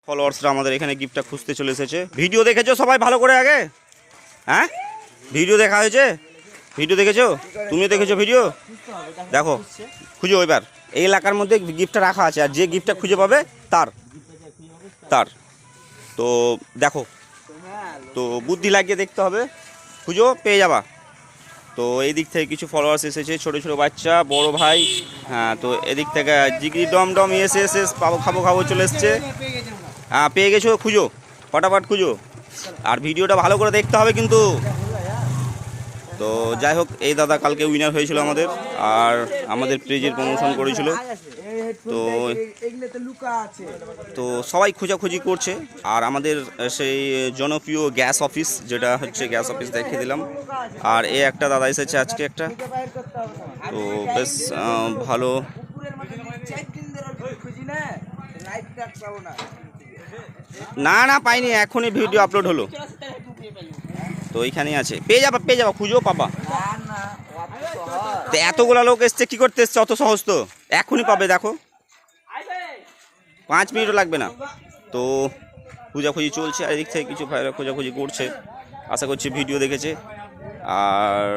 ফলোয়ার্সরা আমাদের এখানে গিফটটা খুঁজতে চলে এসেছে। ভিডিও দেখেছো সবাই ভালো করে আগে? হ্যাঁ, ভিডিও দেখা হয়েছে? ভিডিও দেখেছো? তুমিও দেখেছো ভিডিও? দেখো খুঁজো, এবার এই এলাকার মধ্যে গিফটটা রাখা আছে, আর যে গিফটটা খুঁজে পাবে তার তো দেখো, তো বুদ্ধি লাগিয়ে দেখতে হবে, খুঁজো পেয়ে যাবা। তো এই দিক থেকে কিছু ফলোয়ার্স এসেছে, ছোটো ছোটো বাচ্চা, বড় ভাই। হ্যাঁ, তো এদিক থেকে জিগরি ডম ডম এস পাবো খাবো চলে এসছে। হ্যাঁ পেয়ে গেছো, খুঁজো ফটাফট খুঁজো, আর ভিডিওটা ভালো করে দেখতে হবে কিন্তু। তো যাই হোক, এই দাদা কালকে উইনার হয়েছিল আমাদের, আর আমাদের পেজের প্রমোশন করেছিল। তো সবাই খোঁজাখুঁজি করছে, আর আমাদের সেই জনপ্রিয় গ্যাস অফিস, যেটা হচ্ছে গ্যাস অফিস দেখিয়ে দিলাম। আর এই একটা দাদা এসেছে আজকে একটা, তো বেশ ভালো। না না পাইনি, এখনই ভিডিও আপলোড হলো, তো এইখানেই আছে, পেয়ে যাবা খুঁজো পাবা। তো এতগুলা লোক এসছে, কি করতে এসছে অত সহজ? তো এখনই পাবে, দেখো 5 মিনিটও লাগবে না। তো খোঁজাখুঁজি চলছে, আর এদিক থেকে কিছু ভাইরা খোঁজাখুঁজি করছে, আশা করছি ভিডিও দেখেছে, আর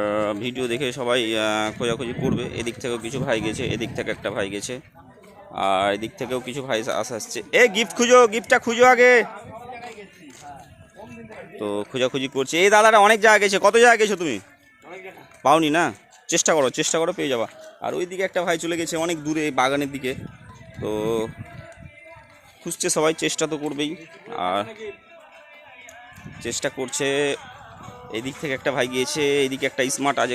ভিডিও দেখে সবাই খোঁজাখুঁজি করবে। এদিক থেকেও কিছু ভাই গেছে, এদিক থেকে একটা ভাই গেছে, আর এদিক থেকেও কিছু ভাই আসছে। গিফট খুঁজো, গিফটটা খুঁজো আগে। তো খোঁজাখুঁজি করছে, এই দাদাটা অনেক জায়গা গেছে। কত জায়গা গেছো তুমি? পাওনি না? চেষ্টা করো পেয়ে যাবা। আর ওই দিকে একটা ভাই চলে গেছে অনেক দূরে, বাগানের দিকে। তো খুঁজছে সবাই, চেষ্টা তো করবেই, আর চেষ্টা করছে। এই দিক থেকে একটা ভাই গিয়েছে, এইদিকে একটা স্মার্ট আজ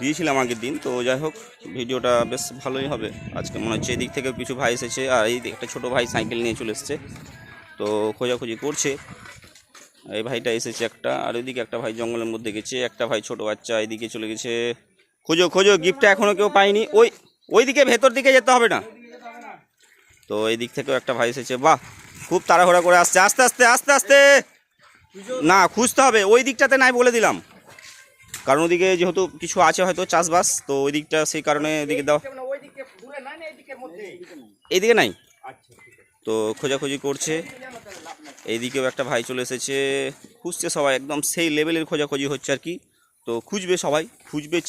দিয়েছিলাম আগের দিন। তো যাই হোক, ভিডিওটা বেশ ভালোই হবে আজকে মনে হচ্ছে। এদিক থেকেও কিছু ভাই এসেছে, আর এই একটা ছোটো ভাই সাইকেল নিয়ে চলে এসছে, তো খোঁজাখুঁজি করছে। এই ভাইটা এসেছে একটা, আর ওইদিকে একটা ভাই জঙ্গলের মধ্যে গেছে, একটা ভাই ছোটো বাচ্চা এদিকে চলে গেছে। খোঁজো, গিফটটা এখনও কেউ পায়নি। ওইদিকে ভেতর দিকে যেতে হবে না। তো এই দিক থেকেও একটা ভাই এসেছে, বাহ খুব তাড়াহুড়া করে আসছে, আস্তে না খুঁজতে হবে। ওই দিকটাতে নাই বলে দিলাম, কারণ ওদিকে যেহেতু কিছু আছে হয়তো চাষবাস, তো ওই দিকটা সেই কারণে এদিকে দাও, এইদিকে নাই। তো খোঁজাখুঁজি করছে, এইদিকেও একটা ভাই চলে এসেছে, খুঁজছে সবাই, একদম সেই লেভেলের খোঁজাখুঁজি হচ্ছে আর কি। তো খুঁজবে সবাই,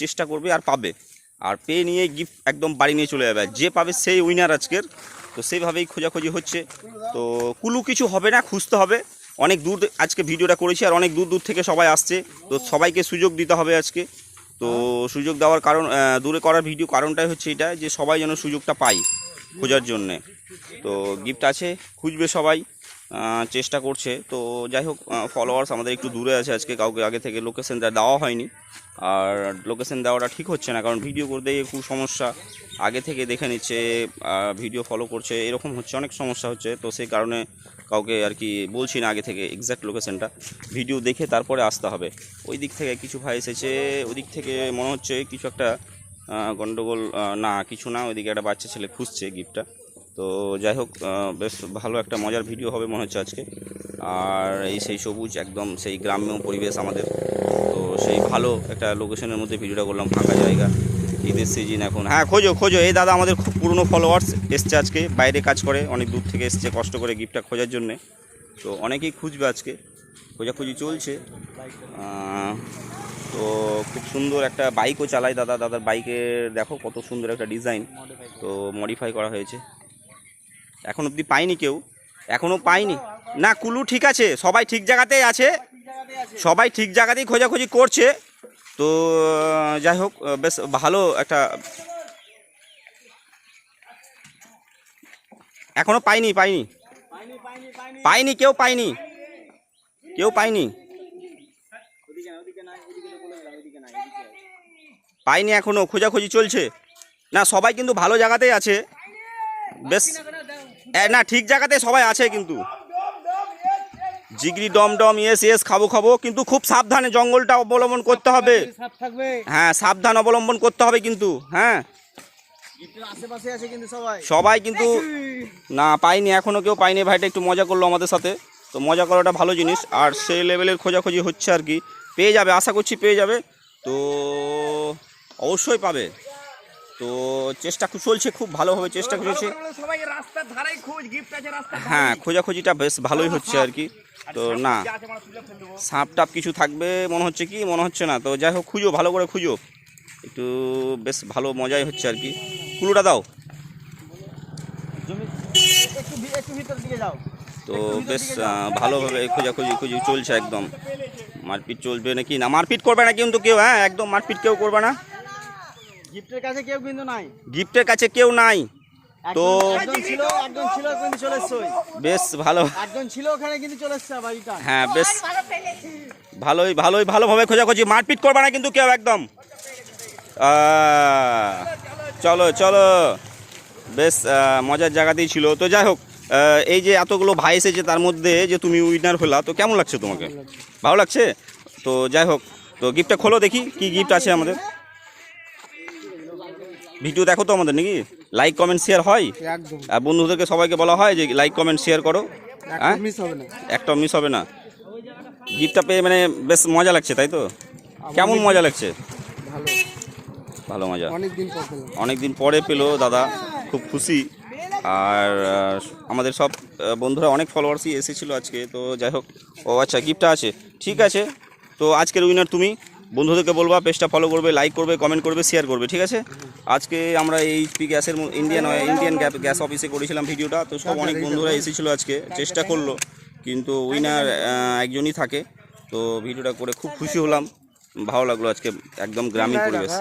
চেষ্টা করবে, আর পাবে, আর পেয়ে নিয়ে গিফট একদম বাড়ি নিয়ে চলে যাবে। যে পাবে সেই উইনার আজকের। তো সেইভাবেই খোঁজাখুঁজি হচ্ছে। তো কুলু কিছু হবে না, খুঁজতে হবে। অনেক দূর আজকে ভিডিওটা করেছি, আর অনেক দূর থেকে সবাই আসছে, তো সবাইকে সুযোগ দিতে হবে আজকে। তো সুযোগ দেওয়ার কারণ, দূরে করার ভিডিও কারণটাই হচ্ছে এটা, যে সবাই যেন সুযোগটা পায় খোঁজার জন্যে। তো গিফট আছে, খুঁজবে সবাই, চেষ্টা করছে। তো যাই হোক, ফলোয়ার্স আমাদের একটু দূরে আছে আজকে, কাউকে আগে থেকে লোকেশনটা দেওয়া হয়নি, আর লোকেশন দেওয়াটা ঠিক হচ্ছে না, কারণ ভিডিও করতে গিয়ে খুব সমস্যা। আগে থেকে দেখে নিচ্ছে, ভিডিও ফলো করছে, এরকম হচ্ছে, অনেক সমস্যা হচ্ছে। তো সেই কারণে কাউকে আর কি বলছি না আগে থেকে এক্স্যাক্ট লোকেশনটা, ভিডিও দেখে তারপরে আসতে হবে। ওই দিক থেকে কিছু ভাই এসেছে, ওই দিক থেকে মনে হচ্ছে কিছু একটা গন্ডগোল, না কিছু না, ওইদিকে একটা বাচ্চা ছেলে খুঁজছে গিফটটা। তো যাই হোক, বেশ ভালো একটা মজার ভিডিও হবে মনে হচ্ছে আজকে। আর এই সেই সবুজ, একদম সেই গ্রাম্য পরিবেশ আমাদের, তো সেই ভালো একটা লোকেশনের মধ্যে ভিডিওটা করলাম, ফাঁকা জায়গা, ঈদের সিজন এখন। হ্যাঁ খোঁজো, এই দাদা আমাদের খুব পুরনো ফলোয়ার্স, এসছে আজকে, বাইরে কাজ করে, অনেক দূর থেকে এসছে কষ্ট করে গিফটটা খোঁজার জন্যে। তো অনেকেই খুঁজবে আজকে, খোঁজাখুঁজি চলছে। তো খুব সুন্দর একটা বাইকও চালায় দাদার বাইকের দেখো কত সুন্দর একটা ডিজাইন, তো মডিফাই করা হয়েছে। এখন অবধি পাইনি কেউ, এখনও পাইনি না। কুলু ঠিক আছে, সবাই ঠিক জায়গাতেই আছে, সবাই ঠিক জায়গাতেই খোঁজাখুঁজি করছে। তো যাই হোক, বেশ ভালো একটা, এখনো পাইনি কেউ পাইনি এখনো, খোঁজাখুঁজি চলছে। না সবাই কিন্তু ভালো জায়গাতেই আছে, বেশ না ঠিক জায়গাতে সবাই আছে কিন্তু। জিগরি ডম ডম ইয়েস খাবো, কিন্তু খুব সাবধানে জঙ্গলটা অবলম্বন করতে হবে। হ্যাঁ সাবধান অবলম্বন করতে হবে কিন্তু। হ্যাঁ সবাই কিন্তু না পাইনি, এখনো কেউ পাইনি। ভাইটা একটু মজা করলো আমাদের সাথে, তো মজা করাটা ভালো জিনিস, আর সেই লেভেলের খোঁজাখুঁজি হচ্ছে আর কি। পেয়ে যাবে, আশা করছি পেয়ে যাবে, তো অবশ্যই পাবে। তো চেষ্টা চলছে, খুব ভালোভাবে চেষ্টা চলছে। সবাই রাস্তার ধারেই খোঁজ, গিফট আছে রাস্তার হ্যাঁ, খোঁজাখুঁজিটা বেশ ভালোই হচ্ছে আর কি। তো না, সাপ টাপ কিছু থাকবে মনে হচ্ছে কি, মনে হচ্ছে না। তো যাই হোক, খুঁজো, ভালো করে খুঁজো, একটু বেশ ভালো মজাই হচ্ছে আর কি। কুলুটা দাও। একটু ভিতর দিকে যাও। তো বেশ ভালোভাবে খোঁজাখুঁজি চলছে একদম। মারপিট চলবে নাকি না, মারপিট করবে না কিন্তু কেউ, হ্যাঁ একদম মারপিট কেউ করবে না। গিফটের কাছে কেউ কিন্তু নাই, গিফটের কাছে কেউ নাই। তো একজন ছিল কিন্তু চলে এসছে। বেশ ভালো, একজন ছিল ওখানে কিন্তু চলে এসছে বাড়িটা। হ্যাঁ বেশ ভালোভাবে খোঁজাখুঁজি, মারপিট করবে না কিন্তু কেউ একদম। চলো চলো, বেশ মজার জায়গাতেই ছিল। তো যাই হোক, এই যে এতগুলো ভাই এসেছে তার মধ্যে যে তুমি উইনার হলা, তো কেমন লাগছে তোমাকে? ভালো লাগছে। তো যাই হোক, তো গিফটটা খোলো দেখি কি গিফট আছে আমাদের। ভিডিও দেখো তো আমাদের নাকি, লাইক কমেন্ট শেয়ার হয় একদম, আর বন্ধুদেরকে সবাইকে বলা হয় যে লাইক কমেন্ট শেয়ার করো, হ্যাঁ মিস হবে না। একটা মিস হবে না। গিফটটা পেয়ে মানে বেশ মজা লাগছে, তাই তো? কেমন মজা লাগছে? ভালো, ভালো মজা, অনেক দিন পর পেলাম। অনেক দিন পরে পেলো দাদা, খুব খুশি। আর আমাদের সব বন্ধুরা, অনেক ফলোয়ার্সই এসেছিলো আজকে। তো যাই হোক, ও আচ্ছা গিফটটা আছে, ঠিক আছে। তো আজকের উইনার তুমি। বন্ধুদেরকে বলবা পেজটা ফলো করবে, লাইক করবে, কমেন্ট করবে, শেয়ার করবে, ঠিক আছে? আজকে আমরা এইচপি গ্যাসের ইন্ডিয়ান গ্যাস অফিসে করেছিলাম ভিডিওটা। তো সব অনেক বন্ধুরা এসেছিলো আজকে, চেষ্টা করলো, কিন্তু উইনার একজনই থাকে। তো ভিডিওটা করে খুব খুশি হলাম, ভালো লাগলো আজকে, একদম গ্রামীণ পরিবেশ।